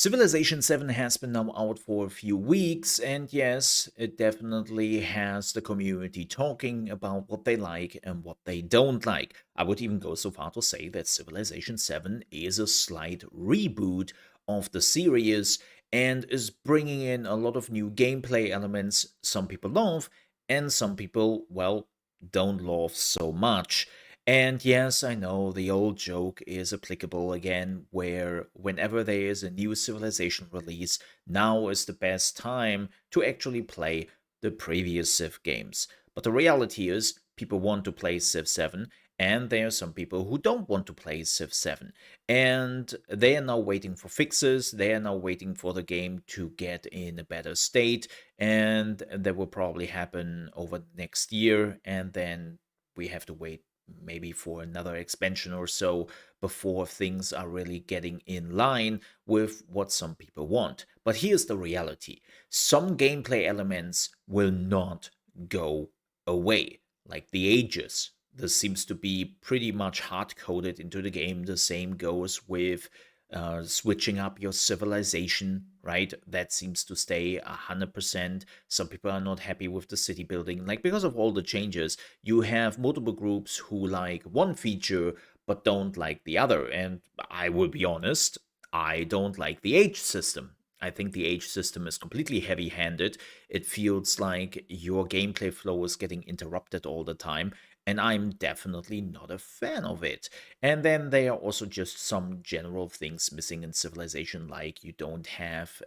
Civilization 7 has been now out for a few weeks, and yes, it definitely has the community talking about what they like and what they don't like. I would even go so far to say that Civilization 7 is a slight reboot of the series and is bringing in a lot of new gameplay elements some people love, and some people, well, don't love so much. And yes, I know the old joke is applicable again, where whenever there is a new civilization release, now is the best time to actually play the previous Civ games. But the reality is, people want to play Civ 7, and there are some people who don't want to play Civ 7. And they are now waiting for fixes, they are now waiting for the game to get in a better state, and that will probably happen over next year, and then we have to wait maybe for another expansion or so before things are really getting in line with what some people want. But here's the reality: some gameplay elements will not go away, like the ages. This seems to be pretty much hard coded into the game. The same goes with switching up your civilization, right? That seems to stay 100%. Some people are not happy with the city building. Like, because of all the changes, you have multiple groups who like one feature but don't like the other. And I will be honest, I don't like the age system. I think the age system is completely heavy handed. It feels like your gameplay flow is getting interrupted all the time, and I'm definitely not a fan of it. And then there are also just some general things missing in Civilization, like you don't have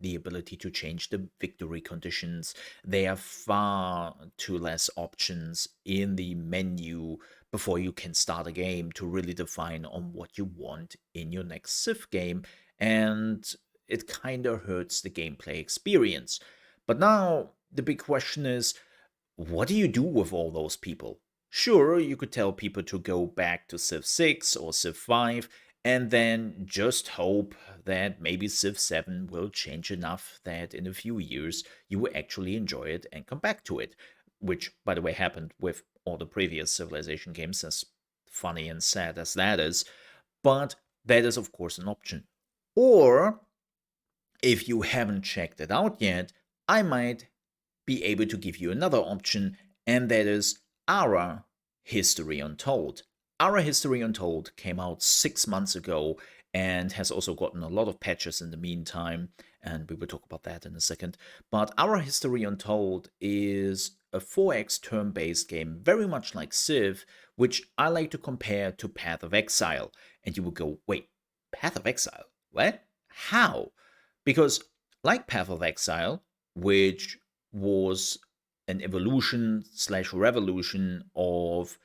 the ability to change the victory conditions. There are far too less options in the menu before you can start a game to really define on what you want in your next Civ game. And it kind of hurts the gameplay experience. But now the big question is, what do you do with all those people? Sure, you could tell people to go back to Civ 6 or Civ 5 and then just hope that maybe Civ 7 will change enough that in a few years you will actually enjoy it and come back to it. Which, by the way, happened with all the previous Civilization games, as funny and sad as that is. But that is, of course, an option. Or, if you haven't checked it out yet, I might be able to give you another option, and that is ARA History Untold. ARA History Untold came out 6 months ago and has also gotten a lot of patches in the meantime, and we will talk about that in a second. But ARA History Untold is a 4x turn based game, very much like Civ, which I like to compare to Path of Exile. And you will go, wait, Path of Exile? What? How? Because, like Path of Exile, which was an evolution slash revolution of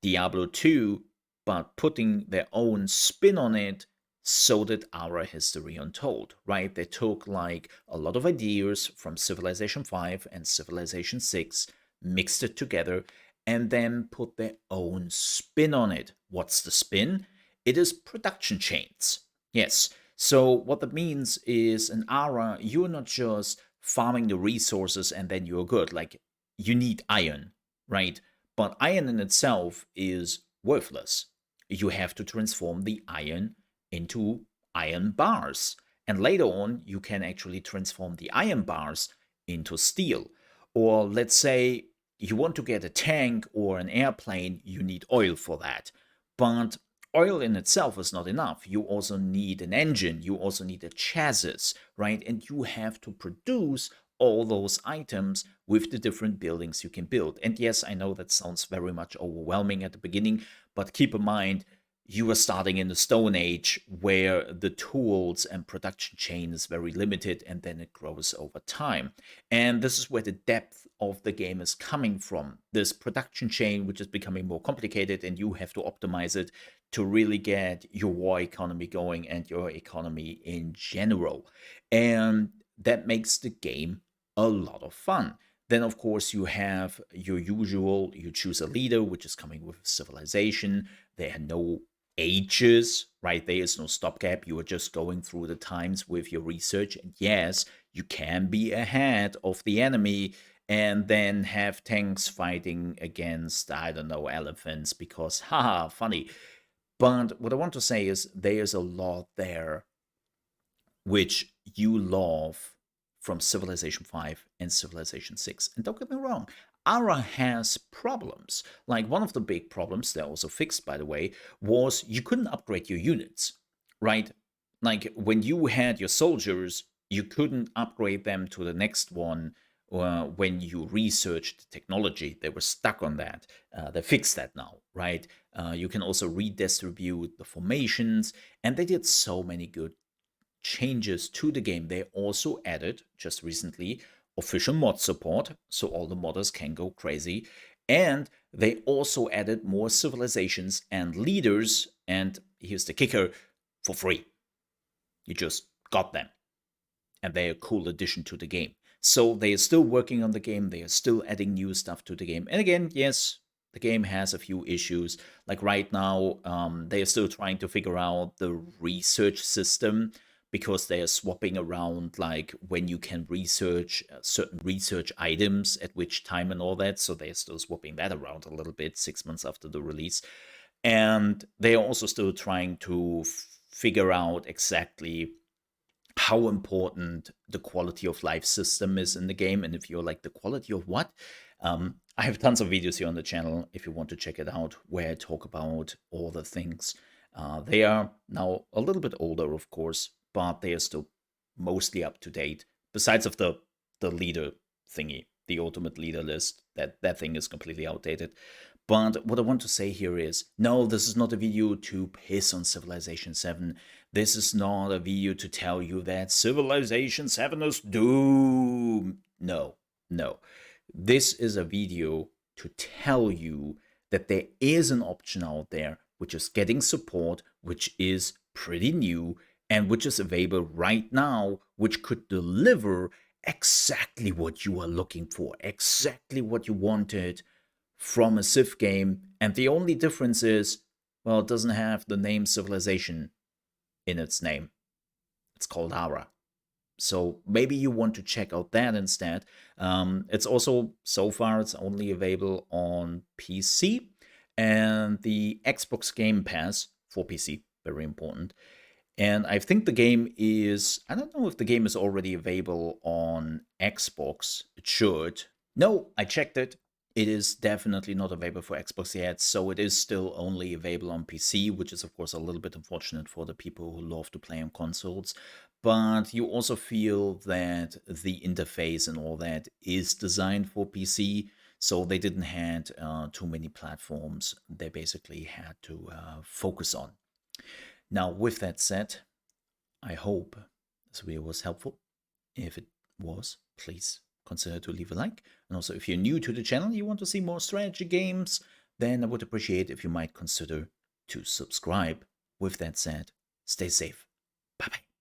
Diablo 2, but putting their own spin on it, so did ARA History Untold, right? They took like a lot of ideas from Civilization 5 and Civilization 6, mixed it together, and then put their own spin on it. What's the spin? It is production chains. Yes. So what that means is in ARA, you're not just farming the resources and then you're good. Like, you need iron, right? But iron in itself is worthless. You have to transform the iron into iron bars. And later on, you can actually transform the iron bars into steel. Or let's say you want to get a tank or an airplane, you need oil for that. But oil in itself is not enough. You also need an engine, you also need a chassis, right? And you have to produce all those items with the different buildings you can build. And yes, I know that sounds very much overwhelming at the beginning, but keep in mind, you are starting in the Stone Age where the tools and production chain is very limited, and then it grows over time. And this is where the depth of the game is coming from. This production chain, which is becoming more complicated, and you have to optimize it to really get your war economy going and your economy in general. And that makes the game a lot of fun. Then, of course, you have your usual, you choose a leader, which is coming with civilization. There are no ages, right? There is no stopgap. You are just going through the times with your research. And yes, you can be ahead of the enemy and then have tanks fighting against, I don't know, elephants because, haha, funny. But what I want to say is there's a lot there which you love from Civilization 5 and Civilization 6. And don't get me wrong, ARA has problems. Like one of the big problems, they're also fixed by the way, was you couldn't upgrade your units, right? Like when you had your soldiers, you couldn't upgrade them to the next one when you researched the technology. They were stuck on that. They fixed that now, right? You can also redistribute the formations, and they did so many good changes to the game. They also added, just recently, official mod support, so all the modders can go crazy. And they also added more civilizations and leaders, and here's the kicker, for free. You just got them. And they're a cool addition to the game. So they are still working on the game, they are still adding new stuff to the game. And again, yes, the game has a few issues. Like right now, they are still trying to figure out the research system because they are swapping around like when you can research certain research items at which time and all that. So they're still swapping that around a little bit 6 months after the release. And they are also still trying to figure out exactly how important the quality of life system is in the game. And if you're like, the quality of what? I have tons of videos here on the channel if you want to check it out, where I talk about all the things. They are now a little bit older, of course, but they are still mostly up to date. Besides of the leader thingy, the ultimate leader list, that thing is completely outdated. But what I want to say here is, no, this is not a video to piss on Civilization 7. This is not a video to tell you that Civilization 7 is doomed. No, no. This is a video to tell you that there is an option out there which is getting support, which is pretty new, and which is available right now, which could deliver exactly what you are looking for, exactly what you wanted from a Civ game. And the only difference is, well, it doesn't have the name Civilization in its name. It's called ARA. So maybe you want to check out that instead. It's also, so far, it's only available on PC and the Xbox Game Pass for PC. Very important. And I think the game is, I don't know if the game is already available on Xbox. It should. No, I checked it. It is definitely not available for Xbox yet, so it is still only available on PC, which is of course a little bit unfortunate for the people who love to play on consoles. But you also feel that the interface and all that is designed for PC, so they didn't have too many platforms they basically had to focus on. Now, with that said, I hope this video was helpful. If it was, please consider to leave a like. And also, if you're new to the channel, you want to see more strategy games, then I would appreciate if you might consider to subscribe. With that said, stay safe. Bye-bye.